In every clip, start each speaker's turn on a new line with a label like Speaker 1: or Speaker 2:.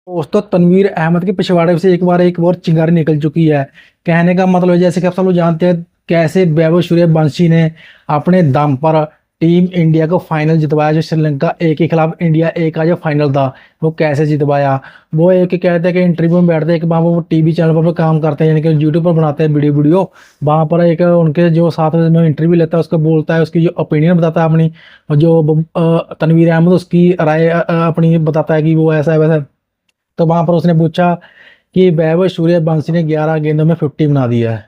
Speaker 1: दोस्तों तनवीर अहमद के पिछवाड़े से एक बार चिंगारी निकल चुकी है। कहने का मतलब है, जैसे कि आप सब लोग जानते हैं कैसे वैभव सूर्यवंशी ने अपने दम पर टीम इंडिया को फाइनल जितवाया। जो श्रीलंका ए के खिलाफ इंडिया ए का जो फाइनल था वो कैसे जितवाया। वो एक कहते हैं कि इंटरव्यू में बैठते हैं कि वहाँ वो टीवी चैनल पर काम करते हैं, यानी कि यूट्यूब पर बनाते हैं वीडियो वीडियो। वहाँ पर एक उनके जो साथ में इंटरव्यू लेता है उसको बोलता है, उसकी जो ओपिनियन बताता है अपनी। और जो तनवीर अहमद उसकी राय अपनी बताता है कि वो ऐसा है वैसा है। तो वहां पर उसने पूछा कि वैभव सूर्यवंशी ने 11 गेंदों में 50 बना दिया है।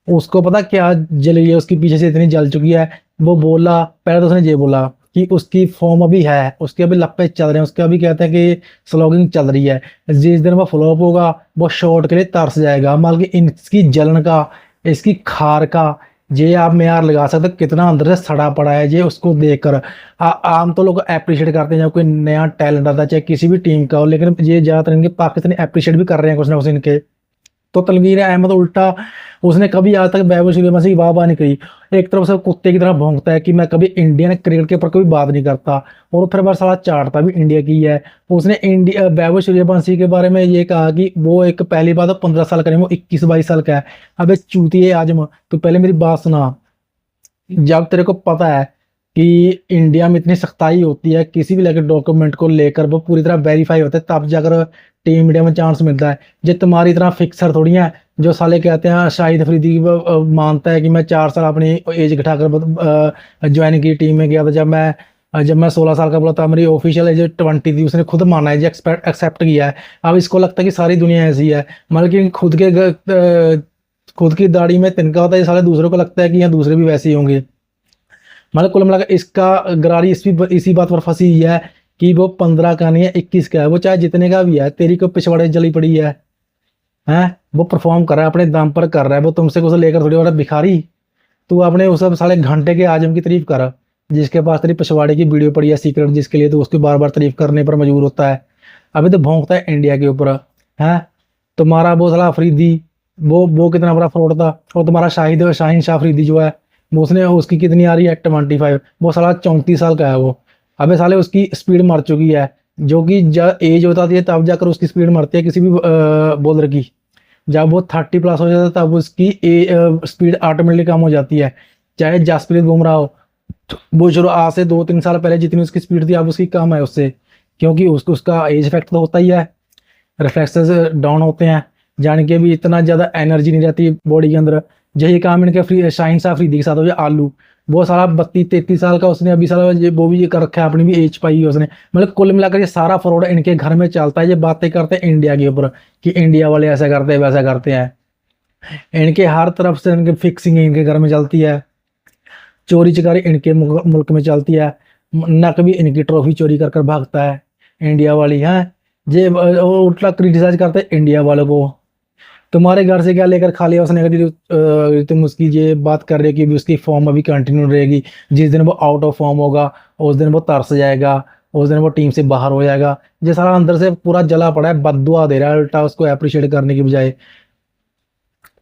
Speaker 1: उसको पता क्या जल रही है, उसके पीछे से इतनी जल चुकी है। वो बोला, पहले तो उसने ये बोला कि उसकी फॉर्म अभी है, उसके अभी लप्पे चल रहे हैं, उसके अभी कहते हैं कि स्लोगिंग चल रही है। जिस दिन वो फ्लॉप होगा वो शॉट के लिए तरस जाएगा। मान कि इसकी जलन का, इसकी खार का ये आप मेयार लगा सकते हो कितना अंदर से सड़ा पड़ा है ये उसको देखकर। आम तो लोग अप्रिशिएट करते हैं जब कोई नया टैलेंट आता है चाहे किसी भी टीम का हो, लेकिन ये ज्यादातर इनके पाकिस्तानी अप्रिशिएट भी कर रहे हैं कुछ ना कुछ इनके। तो तनवीर अहमद उल्टा, उसने कभी आज तक वैभव सूर्यवंशी की वाह नहीं करी। एक तरफ से कुत्ते की तरह भौंकता है कि मैं कभी इंडियन क्रिकेट के ऊपर कभी बात नहीं करता, और फिर बार साला चाटता भी इंडिया की है। उसने इंडिया वैभव सूर्यवंशी के बारे में ये कहा कि वो एक पहली बात तो 15 साल का नहीं, वो 21-22 साल का है। अबे चूतिए आजम, तो पहले मेरी बात सुना। जब तेरे को पता है कि इंडिया में इतनी सख्ताई होती है किसी भी लेकर डॉक्यूमेंट को लेकर, वो पूरी तरह वेरीफाई होता है तब जाकर टीम इंडिया में चांस मिलता है। जो तुम्हारी तरह फिक्सर थोड़ी है जो साले कहते हैं। शाहिद अफरीदी मानता है कि मैं 4 साल अपनी एज घटाकर ज्वाइन की टीम में गया था। जब मैं 16 साल का बोला था, मेरी ऑफिशियल एज 20 थी। उसने खुद माना है, जो एक्सेप्ट किया है। अब इसको लगता है कि सारी दुनिया ऐसी है, मतलब कि खुद की दाढ़ी में तिनका होता है। ये साले दूसरों को लगता है कि यहाँ दूसरे भी वैसे ही होंगे। मतलब कुल मिलाकर इसका गरारी इसी बात पर फंसी हुई है कि वो 15 का नहीं है, 21 का है। वो चाहे जितने का भी है, तेरी को पिछवाड़े जली पड़ी है। वो परफॉर्म कर रहा है, अपने दम पर कर रहा है। वो तुमसे कुछ लेकर थोड़ी और भिखारी। तू अपने उस सब साले घंटे के आजम की तारीफ कर, जिसके पास तेरी पिछवाड़े की वीडियो पड़ी है सीक्रेट, जिसके लिए तो उसकी बार बार तारीफ करने पर मजबूर होता है। अभी तो भौंकता है इंडिया के ऊपर है। तुम्हारा वो साला अफरीदी, वो कितना बड़ा फ्रॉड था। और तुम्हारा शाहीन शाह अफरीदी जो है, वो उसने उसकी कितनी आ रही है 25, वो साला 34 साल का है वो। अबे साले उसकी स्पीड मर चुकी है। जो कि जब एज होता है तब जाकर उसकी स्पीड मरती है किसी भी बॉलर की। जब वो 30+ हो जाता है तब उसकी स्पीड ऑटोमेटिकली कम हो जाती है। चाहे जसप्रीत बुमराह हो, वो शुरू आज से 2-3 साल पहले जितनी उसकी स्पीड थी अब उसकी कम है उससे, क्योंकि उसका एज इफेक्ट तो होता ही है। रिफ्लेक्सेस डाउन होते हैं, जान के भी इतना ज़्यादा एनर्जी नहीं रहती बॉडी के अंदर। यही काम इनके शाहीन शाह अफरीदी के साथ हो या आलू। वो साला 32-33 साल का, उसने अभी साला वो भी ये कर रखा है, अपनी भी एज पाई है उसने। मतलब कुल मिलाकर ये सारा फ्रॉड इनके घर में चलता है। ये बातें करते हैं इंडिया के ऊपर कि इंडिया वाले ऐसा करते हैं वैसा करते हैं। इनके हर तरफ से इनके फिक्सिंग इनके घर में चलती है, चोरी चकारी इनके मुल्क में चलती है। नक भी इनकी ट्रॉफी चोरी कर कर भागता है इंडिया वाली है। ये उल्टा क्रिटिसाइज करते हैं इंडिया वालों को। तुम्हारे घर से क्या लेकर खा लिया उसने, कभी तुम उसकी ये बात कर रहे हो कि भी उसकी फॉर्म अभी कंटिन्यू रहेगी। जिस दिन वो आउट ऑफ फॉर्म होगा उस दिन वो तरस जाएगा, उस दिन वो टीम से बाहर हो जाएगा। ये सारा अंदर से पूरा जला पड़ा है, बद्दुआ दे रहा है उल्टा उसको अप्रिशिएट करने की बजाय।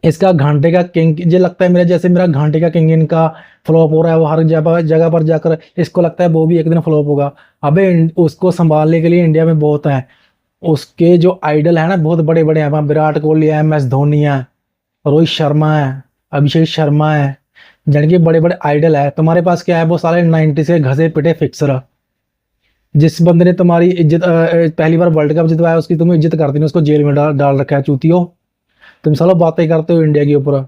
Speaker 1: इसका घंटे का किंग ये लगता है, मेरा जैसे मेरा घंटे का किंग इनका फ्लॉप हो रहा है। वो हर जगह जगह पर जाकर इसको लगता है वो भी एक दिन फ्लॉप होगा। अबे उसको संभालने के लिए इंडिया में बहुत है। उसके जो आइडल है ना बहुत बड़े बड़े हैं, वहाँ विराट कोहली है, MS धोनी है, रोहित शर्मा है, अभिषेक शर्मा है। जिनके बड़े बड़े आइडल है। तुम्हारे पास क्या है, वो साले 90 से घसे पिटे फिक्सर। जिस बंदे ने तुम्हारी इज्जत पहली बार वर्ल्ड कप जितवाया उसकी तुम इज्जत करती नहीं, उसको जेल में डाल रखा है चूतियो। तुम सालों बातें करते हो इंडिया के ऊपर।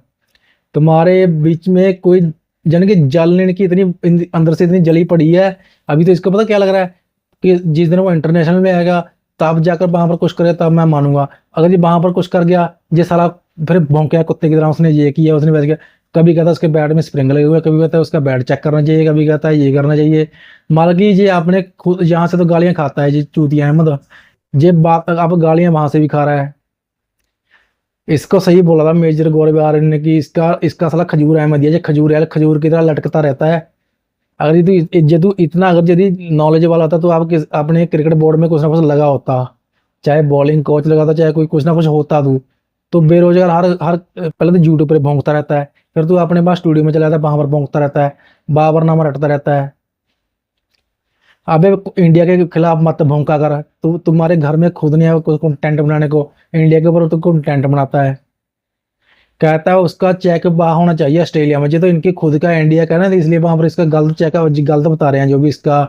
Speaker 1: तुम्हारे बीच में कोई जन की जलने की इतनी अंदर से इतनी जली पड़ी है। अभी तो इसको पता क्या लग रहा है कि जिस दिन वो इंटरनेशनल में आएगा तब जाकर वहां पर कुछ करे तब मैं मानूंगा। अगर ये वहां पर कुछ कर गया, ये साला फिर भौंके कुत्ते की तरह, उसने ये किया उसने वैसे किया। कभी कहता है उसके बैट में स्प्रिंग लगे हुए हैं, कभी कहता है उसका बैट चेक करना चाहिए, कभी कहता है ये करना चाहिए। माल की ये आपने खुद यहाँ से तो गालियां खाता है ये चूतिया अहमद। ये बात अब गालियां वहां से भी खा रहा है। इसको सही बोला था मेजर गौरव आर्यन ने कि इसका इसका साला खजूर अहमद है। ये खजूर है, खजूर की तरह लटकता रहता है। अगर ये तू इतना अगर यदि नॉलेज वाला होता तो आप अपने क्रिकेट बोर्ड में कुछ ना कुछ लगा होता, चाहे बॉलिंग कोच लगा था, चाहे कोई कुछ ना कुछ होता तू। तो बेरोजगार हर हर पहले तो यूट्यूब पर भोंकता रहता है, फिर तू अपने पास स्टूडियो में चला जाता है वहां पर भोंकता रहता है, बाबर नामा रटता रहता है। अबे इंडिया के खिलाफ मत भौंका कर, तू तुम्हारे घर में खुद नहीं है कोई कंटेंट बनाने को, इंडिया के ऊपर तो कंटेंट बनाता है। कहता है उसका चेक बाहर होना चाहिए ऑस्ट्रेलिया में, जो तो इनकी खुद का इंडिया का है ना, तो इसलिए वहां पर इसका गलत चेकअप गलत बता रहे हैं, जो भी इसका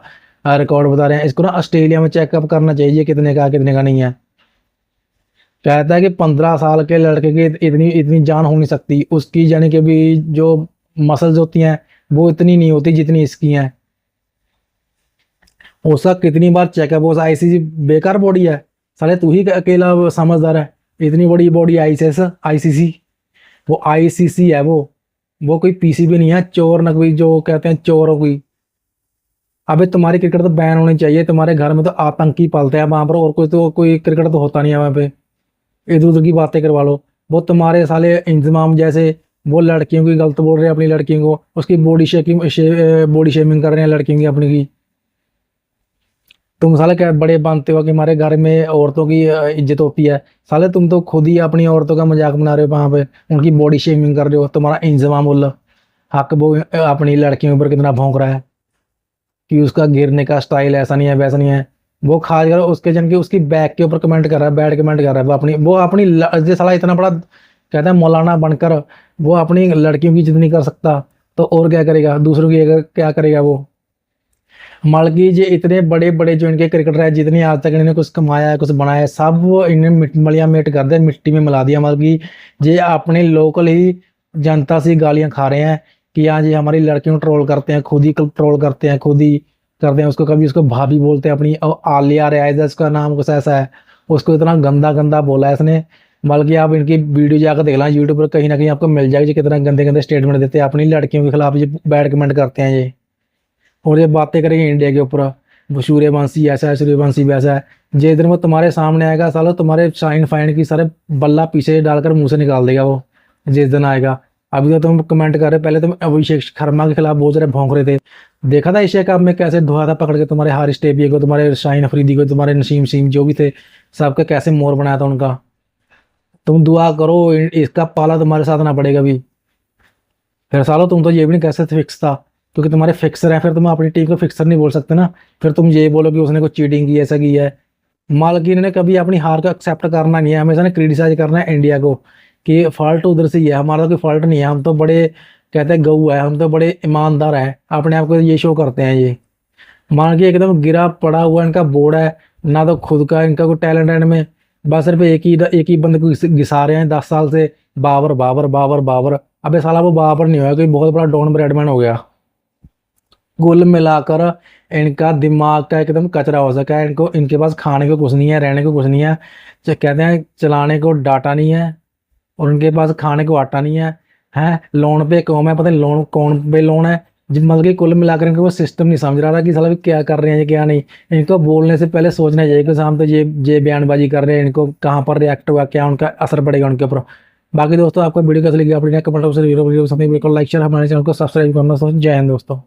Speaker 1: रिकॉर्ड बता रहे हैं, इसको ना ऑस्ट्रेलिया में चेकअप करना चाहिए कितने का कितने का नहीं है। कहता है कि 15 साल के लड़के की इतनी इतनी जान हो नहीं सकती उसकी, यानी कि भी जो मसल्स होती हैं वो इतनी नहीं होती जितनी इसकी हैं। उसका कितनी बार चेकअप, उस आईसीसी बेकार बॉडी है, साले तू ही अकेला समझदार है। इतनी बड़ी बॉडी आईसीएस आईसीसी, वो आईसीसी है वो कोई पीसीबी नहीं है, चोर ना कोई जो कहते हैं चोर हो कोई। अबे तुम्हारी क्रिकेट तो बैन होनी चाहिए, तुम्हारे घर में तो आतंकी पलते हैं वहां पर, और कोई क्रिकेट तो होता नहीं है वहां पे। इधर उधर की बातें करवा लो। वो तुम्हारे साले इंजमाम जैसे वो लड़कियों की गलत बोल रहे हैं अपनी लड़कियों को, उसकी बॉडी शेमिंग कर रहे हैं लड़कियों की अपनी की। तुम साले क्या बड़े बनते हो कि हमारे घर में औरतों की इज्जत होती है, साले तुम तो खुद ही अपनी औरतों का मजाक बना रहे हो वहां पे, उनकी बॉडी शेमिंग कर रहे हो। तुम्हारा इंजमाम उल्ला हक वो अपनी लड़कियों के ऊपर कितना भौंक रहा है कि उसका गिरने का स्टाइल ऐसा नहीं है वैसा नहीं है। वो खास कर उसके जन की उसकी बैक के ऊपर कमेंट कर रहा है, बैड कमेंट कर रहा है। वो अपनी जो साला इतना बड़ा कहता है मौलाना बनकर वो अपनी लड़कियों की इज्जत नहीं कर सकता, तो और क्या करेगा, दूसरों की क्या करेगा वो। मालकी जी इतने बड़े बड़े जो इनके क्रिकेटर है, जितने आज तक इन्होंने कुछ कमाया है कुछ बनाया है, सब वो इन्हें मलिया मेट कर दिया, मिट्टी में मिला दिया। मालकी जी अपने लोकल ही जनता से गालियां खा रहे हैं कि हाँ जी हमारी लड़कियों को ट्रोल करते हैं, खुद ही ट्रोल करते हैं, खुद ही करते हैं उसको। कभी उसको भाभी बोलते हैं अपनी, और आलिया रियाज उसका नाम कुछ ऐसा है, उसको इतना गंदा गंदा बोला है इसने। बल्कि आप इनकी वीडियो जाकर देख लें यूट्यूब पर, कहीं ना कहीं आपको मिल जाएगी, कितना गंदे गंदे स्टेटमेंट देते हैं अपनी लड़कियों के खिलाफ, ये बैड कमेंट करते हैं ये। और ये बातें करेंगे इंडिया के ऊपर, वो सूर्यवंशी ऐसा है सूर्यवंशी वैसा है। जिस दिन वो तुम्हारे सामने आएगा सालो, तुम्हारे शाइन फाइन की सारे बल्ला पीछे डालकर मुंह से निकाल देगा वो, जिस दिन आएगा। अभी तो तुम कमेंट कर रहे, पहले तुम अभिषेक शर्मा के खिलाफ बहुत सारे भौंक रहे थे। देखा था एशिया कप में कैसे धोया था पकड़ के तुम्हारे हारिस टेपिया को, तुम्हारे शाहीन अफरीदी को, तुम्हारे नसीम सिंह जो भी थे, सबका कैसे मोर बनाया था उनका। तुम दुआ करो इसका पाला तुम्हारे साथ ना पड़ेगा भी। फिर सालो तुम तो ये भी नहीं कह सकते फिक्स था, क्योंकि तुम्हारे फिक्सर है, फिर तुम अपनी टीम को फिक्सर नहीं बोल सकते ना। फिर तुम ये बोलो कि उसने कुछ चीटिंग की ऐसा की है। मालकीन ने कभी अपनी हार का एक्सेप्ट करना नहीं है, हमेशा ने क्रिटिसाइज करना है इंडिया को कि फॉल्ट उधर से ही है, हमारा तो कोई फॉल्ट नहीं है, हम तो बड़े कहते हैं गऊ है, हम तो बड़े ईमानदार है, अपने आप को ये शो करते हैं ये। मान के एकदम गिरा पड़ा हुआ इनका बोर्ड है, ना तो खुद का इनका कोई टैलेंट है इनमें, बस सिर्फ एक ही बंदे को घिसा रहे हैं 10 साल से, बाबर बाबर बाबर बाबर। अबे साला वो बाबर नहीं हुआ, कोई बहुत बड़ा डॉन ब्रैडमैन हो गया। कुल मिलाकर इनका दिमाग का एकदम कचरा हो सका है, इनको इनके पास खाने को कुछ नहीं है, रहने को कुछ नहीं है, कहते हैं चलाने को डाटा नहीं है, और उनके पास खाने को आटा नहीं है लोन पे कौन है, पता नहीं लोन कौन पे लोन है। जिन मतलब कि कुल मिलाकर इनको वो सिस्टम नहीं समझ रहा था कि साला भी क्या कर रहे हैं ये क्या नहीं। इनको बोलने से पहले सोचना चाहिए कि हम तो ये बयानबाजी कर रहे हैं, इनको कहाँ पर रिएक्ट हुआ, क्या उनका असर पड़ेगा उनके ऊपर। बाकी दोस्तों आपको वीडियो कैसे लगी, अपने कमेंट बॉक्स में बिल्कुल लाइक शेयर, हमारे चैनल को सब्सक्राइब करना। जय हिंद दोस्तों।